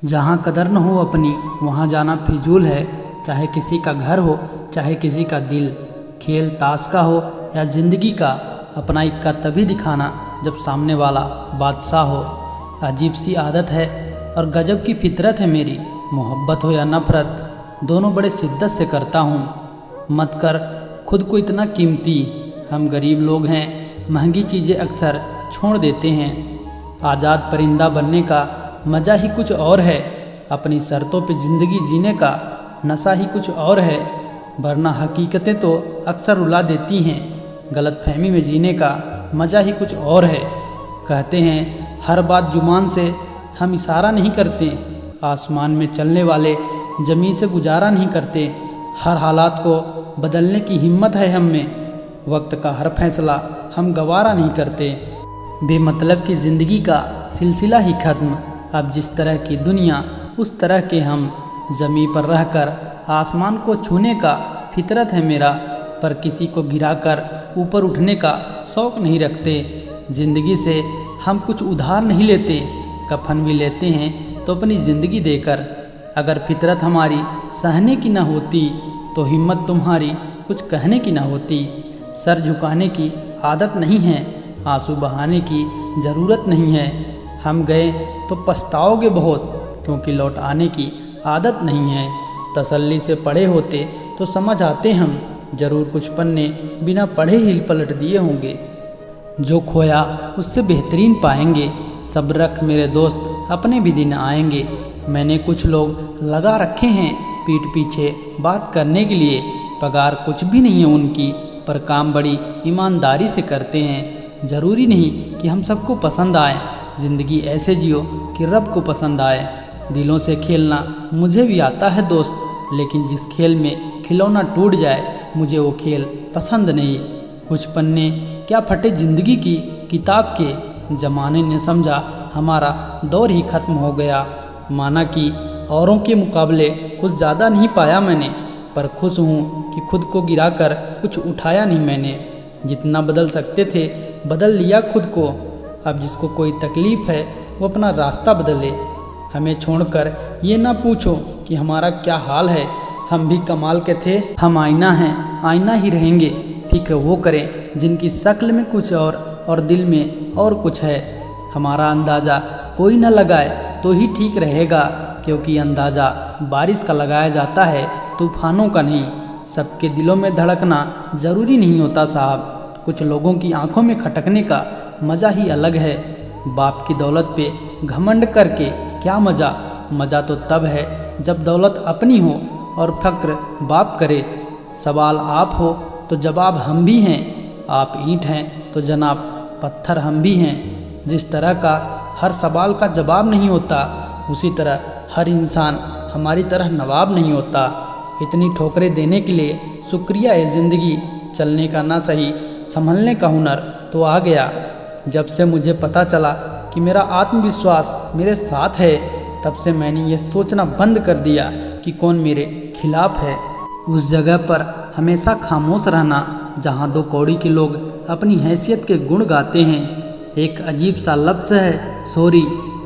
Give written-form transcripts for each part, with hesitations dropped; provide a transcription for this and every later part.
जहाँ कदर न हो अपनी वहाँ जाना फिजूल है। चाहे किसी का घर हो चाहे किसी का दिल, खेल ताश का हो या ज़िंदगी का, अपना इक्का तभी दिखाना जब सामने वाला बादशाह हो। अजीब सी आदत है और गजब की फितरत है मेरी, मोहब्बत हो या नफ़रत दोनों बड़े शिद्दत से करता हूँ। मत कर खुद को इतना कीमती, हम गरीब लोग हैं, महंगी चीज़ें अक्सर छोड़ देते हैं। आज़ाद परिंदा बनने का मज़ा ही कुछ और है, अपनी शर्तों पे ज़िंदगी जीने का नशा ही कुछ और है। वरना हकीकतें तो अक्सर रुला देती हैं, गलतफहमी में जीने का मज़ा ही कुछ और है। कहते हैं हर बात जुबान से हम इशारा नहीं करते, आसमान में चलने वाले ज़मीन से गुजारा नहीं करते। हर हालात को बदलने की हिम्मत है हम में, वक्त का हर फैसला हम गवारा नहीं करते। बेमतलब की ज़िंदगी का सिलसिला ही ख़त्म, अब जिस तरह की दुनिया उस तरह के हम। ज़मीन पर रहकर आसमान को छूने का फितरत है मेरा, पर किसी को गिराकर ऊपर उठने का शौक़ नहीं रखते। ज़िंदगी से हम कुछ उधार नहीं लेते, कफन भी लेते हैं तो अपनी ज़िंदगी देकर। अगर फितरत हमारी सहने की ना होती तो हिम्मत तुम्हारी कुछ कहने की ना होती। सर झुकाने की आदत नहीं है, आंसू बहाने की ज़रूरत नहीं है। हम गए तो पछताओगे बहुत, क्योंकि लौट आने की आदत नहीं है। तसल्ली से पढ़े होते तो समझ आते हम, ज़रूर कुछ पन्ने बिना पढ़े ही पलट दिए होंगे। जो खोया उससे बेहतरीन पाएंगे, सब्र रख मेरे दोस्त, अपने भी दिन आएंगे। मैंने कुछ लोग लगा रखे हैं पीठ पीछे बात करने के लिए, पगार कुछ भी नहीं है उनकी, पर काम बड़ी ईमानदारी से करते हैं। ज़रूरी नहीं कि हम सबको पसंद आए, ज़िंदगी ऐसे जियो कि रब को पसंद आए। दिलों से खेलना मुझे भी आता है दोस्त, लेकिन जिस खेल में खिलौना टूट जाए मुझे वो खेल पसंद नहीं। कुछ पन्ने क्या फटे ज़िंदगी की किताब के, ज़माने ने समझा हमारा दौर ही ख़त्म हो गया। माना कि औरों के मुकाबले कुछ ज़्यादा नहीं पाया मैंने, पर खुश हूँ कि खुद को गिराकर कुछ उठाया नहीं मैंने। जितना बदल सकते थे बदल लिया खुद को, अब जिसको कोई तकलीफ़ है वो अपना रास्ता बदले। हमें छोड़कर ये ना पूछो कि हमारा क्या हाल है, हम भी कमाल के थे, हम आईना हैं, आईना ही रहेंगे। फिक्र वो करें जिनकी शक्ल में कुछ और दिल में और कुछ है। हमारा अंदाज़ा कोई ना लगाए तो ही ठीक रहेगा, क्योंकि अंदाज़ा बारिश का लगाया जाता है, तूफ़ानों का नहीं। सबके दिलों में धड़कना ज़रूरी नहीं होता साहब, कुछ लोगों की आंखों में खटकने का मज़ा ही अलग है। बाप की दौलत पे घमंड करके क्या मज़ा, मज़ा तो तब है जब दौलत अपनी हो और फ़क्र बाप करे। सवाल आप हो तो जवाब हम भी हैं, आप ईंट हैं तो जनाब पत्थर हम भी हैं। जिस तरह का हर सवाल का जवाब नहीं होता, उसी तरह हर इंसान हमारी तरह नवाब नहीं होता। इतनी ठोकरें देने के लिए शुक्रिया है ज़िंदगी, चलने का ना सही संभलने का हुनर तो आ गया। जब से मुझे पता चला कि मेरा आत्मविश्वास मेरे साथ है, तब से मैंने ये सोचना बंद कर दिया कि कौन मेरे खिलाफ है। उस जगह पर हमेशा खामोश रहना जहाँ दो कौड़ी के लोग अपनी हैसियत के गुण गाते हैं। एक अजीब सा लफ्ज़ है सॉरी,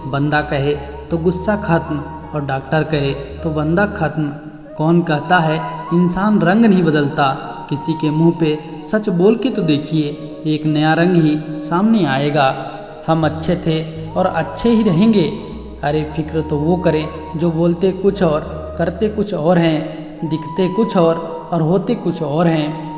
बंदा कहे तो गुस्सा ख़त्म और डॉक्टर कहे तो बंदा ख़त्म। कौन कहता है इंसान रंग नहीं बदलता, किसी के मुंह पे सच बोल के तो देखिए, एक नया रंग ही सामने आएगा। हम अच्छे थे और अच्छे ही रहेंगे। अरे फिक्र तो वो करें जो बोलते कुछ और करते कुछ और हैं, दिखते कुछ और होते कुछ और हैं।